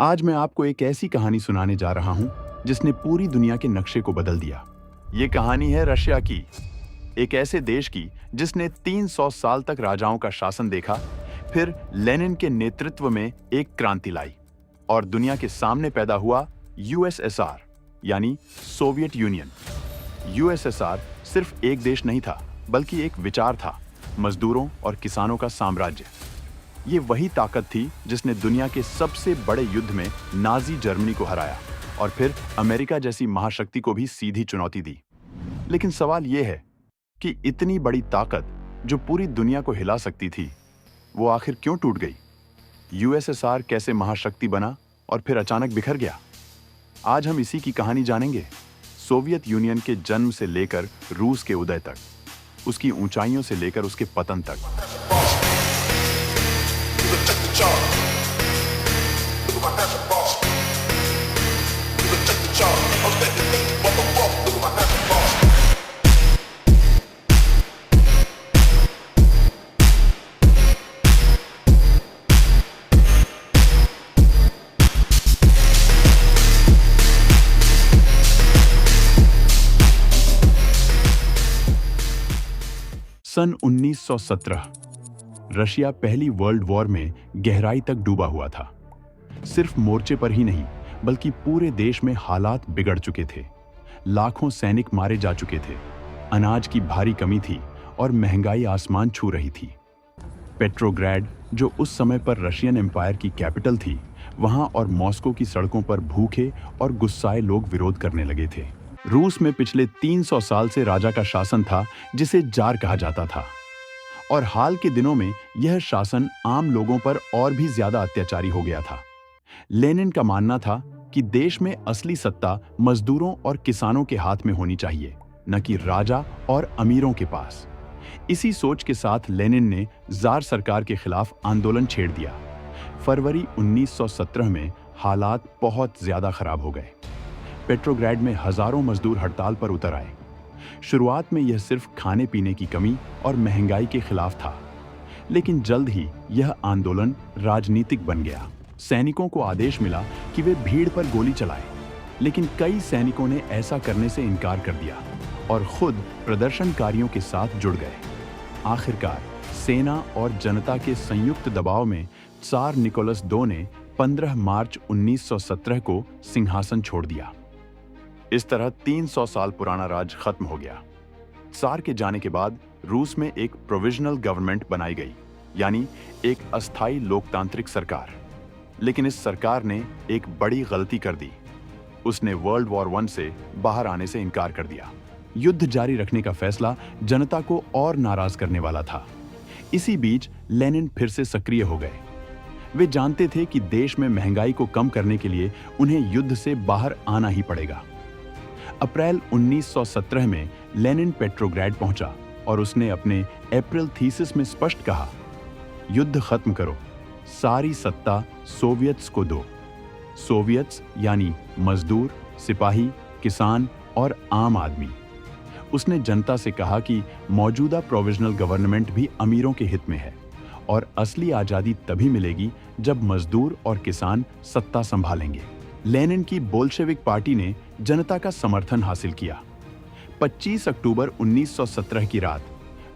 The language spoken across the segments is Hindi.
आज मैं आपको एक ऐसी कहानी सुनाने जा रहा हूं जिसने पूरी दुनिया के नक्शे को बदल दिया। ये कहानी है रशिया की, एक ऐसे देश की जिसने 300 साल तक राजाओं का शासन देखा, फिर लेनिन के नेतृत्व में एक क्रांति लाई और दुनिया के सामने पैदा हुआ यूएसएसआर यानी सोवियत यूनियन। यूएसएसआर सिर्फ एक देश नहीं था, बल्कि एक विचार था, मजदूरों और किसानों का साम्राज्य। ये वही ताकत थी जिसने दुनिया के सबसे बड़े युद्ध में नाजी जर्मनी को हराया और फिर अमेरिका जैसी महाशक्ति को भी सीधी चुनौती दी। लेकिन सवाल यह है कि इतनी बड़ी ताकत जो पूरी दुनिया को हिला सकती थी, वो आखिर क्यों टूट गई? यूएसएसआर कैसे महाशक्ति बना और फिर अचानक बिखर गया? आज हम इसी की कहानी जानेंगे, सोवियत यूनियन के जन्म से लेकर रूस के उदय तक, उसकी ऊंचाइयों से लेकर उसके पतन तक। सन 1917 रशिया पहली वर्ल्ड वॉर में गहराई तक डूबा हुआ था। सिर्फ मोर्चे पर ही नहीं, बल्कि पूरे देश में हालात बिगड़ चुके थे। लाखों सैनिक मारे जा चुके थे, अनाज की भारी कमी थी और महंगाई आसमान छू रही थी। पेट्रोग्राड, जो उस समय पर रशियन एम्पायर की कैपिटल थी, वहां और मॉस्को की सड़कों पर भूखे और गुस्साए लोग विरोध करने लगे थे। रूस में पिछले 300 साल से राजा का शासन था, जिसे जार कहा जाता था, और हाल के दिनों में यह शासन आम लोगों पर और भी ज्यादा अत्याचारी हो गया था। लेनिन का मानना था कि देश में असली सत्ता मजदूरों और किसानों के हाथ में होनी चाहिए, न कि राजा और अमीरों के पास। इसी सोच के साथ लेनिन ने जार सरकार के खिलाफ आंदोलन छेड़ दिया। फरवरी 1917 में हालात बहुत ज्यादा खराब हो गए। पेट्रोग्राड में हजारों मजदूर हड़ताल पर उतर आए। शुरुआत में यह सिर्फ खाने पीने की कमी और महंगाई के खिलाफ था, लेकिन जल्द ही यह आंदोलन राजनीतिक बन गया। सैनिकों को आदेश मिला कि वे भीड़ पर गोली चलाएं, लेकिन कई सैनिकों ने ऐसा करने से इनकार कर दिया और खुद प्रदर्शनकारियों के साथ जुड़ गए। आखिरकार सेना और जनता के संयुक्त दबाव में त्सार निकोलस II ने 15 मार्च 1917 को सिंहासन छोड़ दिया। इस तरह 300 साल पुराना राज खत्म हो गया। त्सार के जाने के बाद रूस में एक प्रोविजनल गवर्नमेंट बनाई गई, यानी एक अस्थायी लोकतांत्रिक सरकार। लेकिन इस सरकार ने एक बड़ी गलती कर दी। उसने वर्ल्ड वॉर I से बाहर आने से इनकार कर दिया। युद्ध जारी रखने का फैसला जनता को और नाराज करने वाला था। इसी बीच लेनिन फिर से सक्रिय हो गए। वे जानते थे कि देश में महंगाई को कम करने के लिए उन्हें युद्ध से बाहर आना ही पड़ेगा। अप्रैल 1917 में लेनिन पेट्रोग्राड पहुंचा और उसने अपने अप्रैल थीसिस में स्पष्ट कहा, युद्ध खत्म करो, सारी सत्ता सोवियत्स को दो। सोवियत्स यानी मजदूर, सिपाही, किसान और आम आदमी। उसने जनता से कहा कि मौजूदा प्रोविजनल गवर्नमेंट भी अमीरों के हित में है और असली आजादी तभी मिलेगी जब मजदूर और किसान सत्ता संभालेंगे। लेनिन की बोल्शेविक पार्टी ने जनता का समर्थन हासिल किया। 25 अक्टूबर 1917 की रात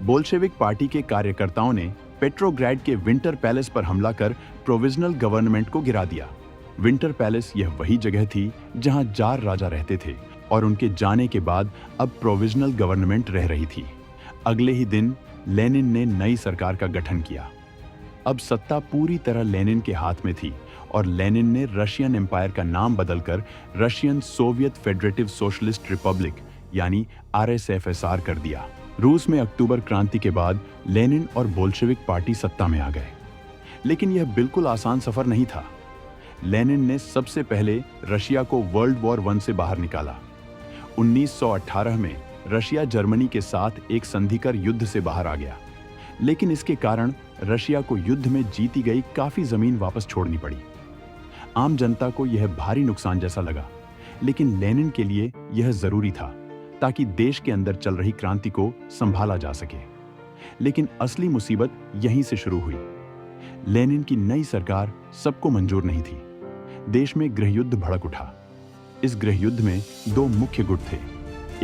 बोल्शेविक पार्टी के कार्यकर्ताओं ने पेट्रोग्राड के विंटर पैलेस पर हमला कर प्रोविजनल गवर्नमेंट को गिरा दिया। विंटर पैलेस यह वही जगह थी जहां जार राजा रहते थे और उनके जाने के बाद अब प्रोविजनल गवर्नमेंट रह रही थी। अगले ही दिन लेनिन ने नई सरकार का गठन किया। अब सत्ता पूरी तरह लेनिन के हाथ में थी और लेनिन ने रशियन एम्पायर का नाम बदलकर Russian Soviet federative socialist Republic यानी RSFSR कर दिया। रूस में अक्टूबर क्रांति के बाद लेनिन और बोल्शेविक पार्टी सत्ता में आ गए, लेकिन यह बिल्कुल आसान सफर नहीं था। लेनिन ने सबसे पहले रशिया को वर्ल्ड वॉर I से बाहर निकाला। 1918 में रशिया जर्मनी के साथ एक संधि कर युद्ध से बाहर आ गया, लेकिन इसके कारण रशिया को युद्ध में जीती गई काफी जमीन वापस छोड़नी पड़ी। आम जनता को यह भारी नुकसान जैसा लगा, लेकिन लेनिन के लिए यह जरूरी था ताकि देश के अंदर चल रही क्रांति को संभाला जा सके। लेकिन असली मुसीबत यहीं से शुरू हुई। लेनिन की नई सरकार सबको मंजूर नहीं थी। देश में गृहयुद्ध भड़क उठा। इस गृहयुद्ध में दो मुख्य गुट थे।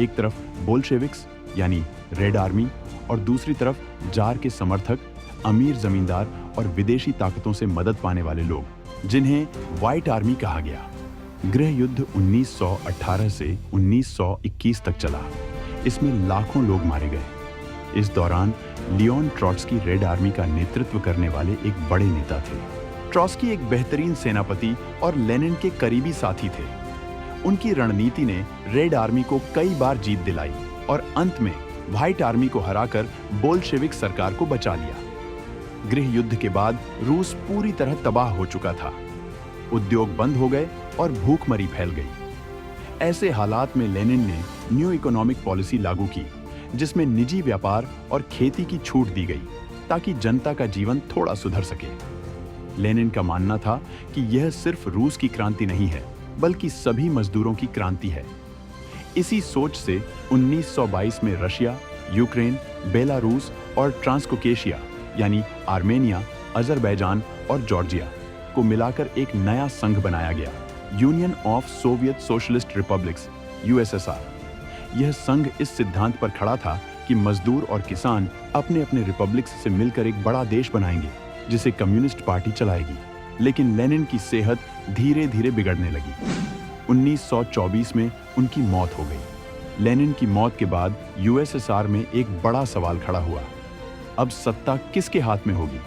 एक तरफ बोल्शेविक्स यानी रेड आर्मी और दूसरी तरफ जार के समर्थक, अमीर जमींदार और विदेशी ताकतों से मदद पाने वाले लोग, जिन्हें व्हाइट आर्मी कहा गया। गृहयुद्ध 1918 से 1921 तक चला। इसमें लाखों लोग मारे गए। इस दौरान लियोन ट्रॉट्स्की रेड आर्मी का नेतृत्व करने वाले एक बड़े नेता थे। ट्रॉट्स्की एक बेहतरीन सेनापति और लेनिन के करीबी साथी थे। उनकी रणनीति ने रेड आर्मी को कई बार जीत दिलाई और अंत में व्हाइट आर्मी को हराकर बोल्शेविक सरकार को बचा लिया। गृह युद्ध के बाद रूस पूरी तरह तबाह हो चुका था। उद्योग बंद हो गए और भूखमरी फैल गई। ऐसे हालात में लेनिन ने न्यू इकोनॉमिक पॉलिसी लागू की, जिसमें निजी व्यापार और खेती की छूट दी गई ताकि जनता का जीवन थोड़ा सुधर सके। लेनिन का मानना था कि यह सिर्फ रूस की क्रांति नहीं है, बल्कि सभी मजदूरों की क्रांति है। इसी सोच से 1922 में रशिया, यूक्रेन, बेलारूस और ट्रांसकोकेशिया यानी आर्मेनिया, अजरबैजान और जॉर्जिया को मिलाकर एक नया संघ बनाया गया, union of Soviet socialist republics USSR. यह संघ इस सिद्धांत पर खड़ा था कि मजदूर और किसान अपने अपने रिपब्लिक्स से मिलकर एक बड़ा देश बनाएंगे, जिसे कम्युनिस्ट पार्टी चलाएगी। लेकिन लेनिन की सेहत धीरे धीरे बिगड़ने लगी। 1924 में उनकी मौत हो गई। लेनिन की मौत के बाद यूएसएसआर में एक बड़ा सवाल खड़ा हुआ, अब सत्ता किसके हाथ में होगी?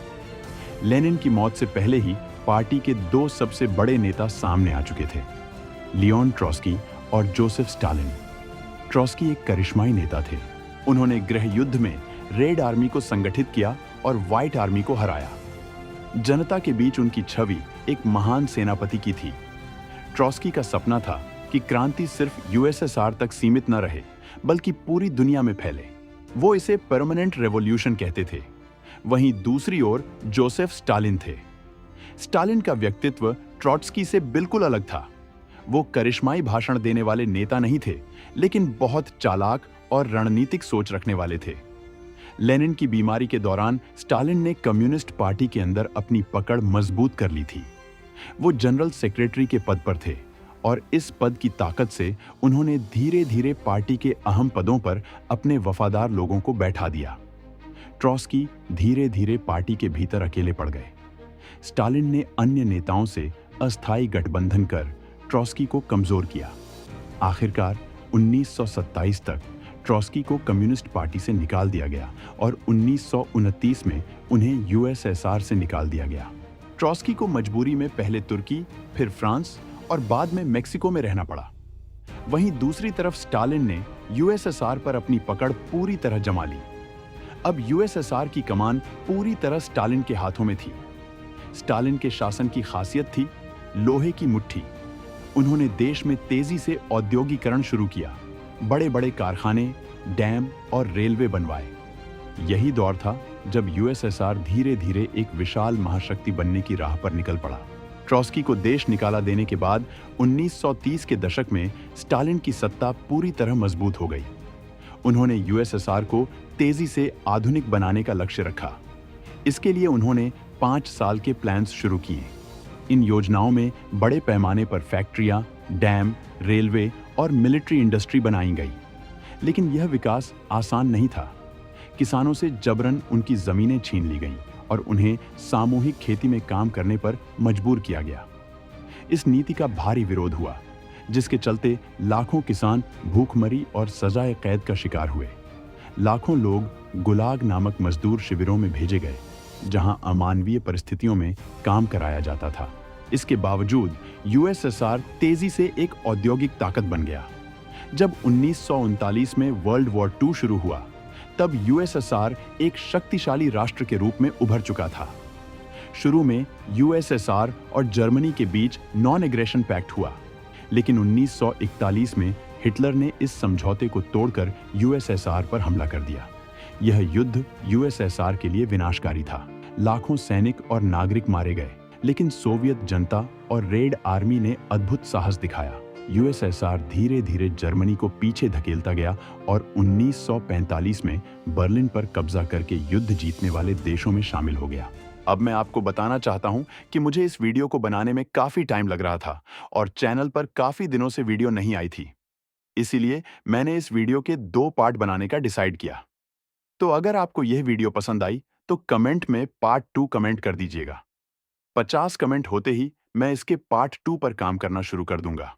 लेनिन की मौत से पहले ही पार्टी के दो सबसे बड़े नेता सामने आ चुके थे, लियोन ट्रॉट्स्की और जोसेफ स्टालिन। ट्रॉट्स्की एक करिश्माई नेता थे। उन्होंने गृह युद्ध में रेड आर्मी को संगठित किया और व्हाइट आर्मी को हराया। जनता के बीच उनकी छवि एक महान सेनापति की थी। ट्रॉट्स्की का सपना था कि क्रांति सिर्फ यूएसएसआर तक सीमित न रहे, बल्कि पूरी दुनिया में फैले। वो इसे परमानेंट रेवोल्यूशन कहते थे। वहीं दूसरी ओर जोसेफ स्टालिन थे। स्टालिन का व्यक्तित्व ट्रॉट्स्की से बिल्कुल अलग था। वो करिश्माई भाषण देने वाले नेता नहीं थे, लेकिन बहुत चालाक और रणनीतिक सोच रखने वाले थे। लेनिन की बीमारी के दौरान स्टालिन ने कम्युनिस्ट पार्टी के अंदर अपनी पकड़ मजबूत कर ली थी। वो जनरल सेक्रेटरी के पद पर थे और इस पद की ताकत से उन्होंने धीरे धीरे पार्टी के अहम पदों पर अपने वफादार लोगों को बैठा दिया। ट्रॉट्स्की धीरे धीरे पार्टी के भीतर अकेले पड़ गए। स्टालिन ने अन्य नेताओं से अस्थायी गठबंधन कर ट्रॉट्स्की को कमजोर किया। आखिरकार 1927 तक ट्रॉट्स्की को कम्युनिस्ट पार्टी से निकाल दिया गया और 1929 में उन्हें यूएसएसआर से निकाल दिया गया। ट्रॉट्स्की को मजबूरी में पहले तुर्की, फिर फ्रांस और बाद में मेक्सिको में रहना पड़ा। वहीं दूसरी तरफ स्टालिन ने यूएसएसआर पर अपनी पकड़ पूरी तरह जमा ली। अब यूएसएसआर की कमान पूरी तरह स्टालिन के हाथों में थी। स्टालिन के शासन की खासियत थी लोहे की मुट्ठी। उन्होंने देश में तेजी से औद्योगिकरण शुरू किया, बड़े बड़े कारखाने, डैम और रेलवे बनवाए। यही दौर था जब यूएसएसआर धीरे धीरे एक विशाल महाशक्ति बनने की राह पर निकल पड़ा। ट्रॉट्स्की को देश निकाला देने के बाद 1930 के दशक में स्टालिन की सत्ता पूरी तरह मजबूत हो गई। उन्होंने यूएसएसआर को तेजी से आधुनिक बनाने का लक्ष्य रखा। इसके लिए उन्होंने 5 साल के प्लान्स शुरू किए। इन योजनाओं में बड़े पैमाने पर फैक्ट्रियां, डैम, रेलवे और मिलिट्री इंडस्ट्री बनाई गई। लेकिन यह विकास आसान नहीं था। किसानों से जबरन उनकी जमीनें छीन ली गईं और उन्हें सामूहिक खेती में काम करने पर मजबूर किया गया। इस नीति का भारी विरोध हुआ, जिसके चलते लाखों किसान भूखमरी और सजाए कैद का शिकार हुए। लाखों लोग गुलाग नामक मजदूर शिविरों में भेजे गए, जहां अमानवीय परिस्थितियों में काम कराया जाता था। इसके बावजूद यूएसएसआर तेजी से एक औद्योगिक ताकत बन गया। जब 1939 में वर्ल्ड वॉर II शुरू हुआ, तब यूएसएसआर एक शक्तिशाली राष्ट्र के रूप में उभर चुका था। शुरू में यूएसएसआर और जर्मनी के बीच नॉन एग्रेशन पैक्ट हुआ, लेकिन 1941 में हिटलर ने इस समझौते को तोड़कर यूएसएसआर पर हमला कर दिया। यह युद्ध यूएसएसआर के लिए विनाशकारी था। लाखों सैनिक और नागरिक मारे गए, लेकिन सोवियत जनता और रेड आर्मी ने अद्भुत साहस दिखाया। यूएसएसआर धीरे धीरे जर्मनी को पीछे धकेलता गया और 1945 में बर्लिन पर कब्जा करके युद्ध जीतने वाले देशों में शामिल हो गया। अब मैं आपको बताना चाहता हूं कि मुझे इस वीडियो को बनाने में काफी टाइम लग रहा था और चैनल पर काफी दिनों से वीडियो नहीं आई थी। इसीलिए मैंने इस वीडियो के 2 पार्ट बनाने का डिसाइड किया। तो अगर आपको यह वीडियो पसंद आई तो कमेंट में पार्ट 2 कमेंट कर दीजिएगा। 50 कमेंट होते ही मैं इसके पार्ट 2 पर काम करना शुरू कर दूंगा।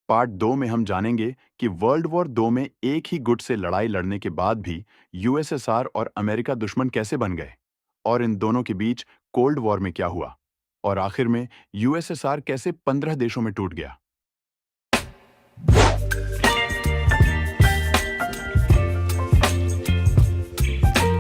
पार्ट 2 में हम जानेंगे कि वर्ल्ड वॉर 2 में एक ही गुट से लड़ाई लड़ने के बाद भी यूएसएसआर और अमेरिका दुश्मन कैसे बन गए और इन दोनों के बीच कोल्ड वॉर में क्या हुआ और आखिर में यूएसएसआर कैसे 15 देशों में टूट गया।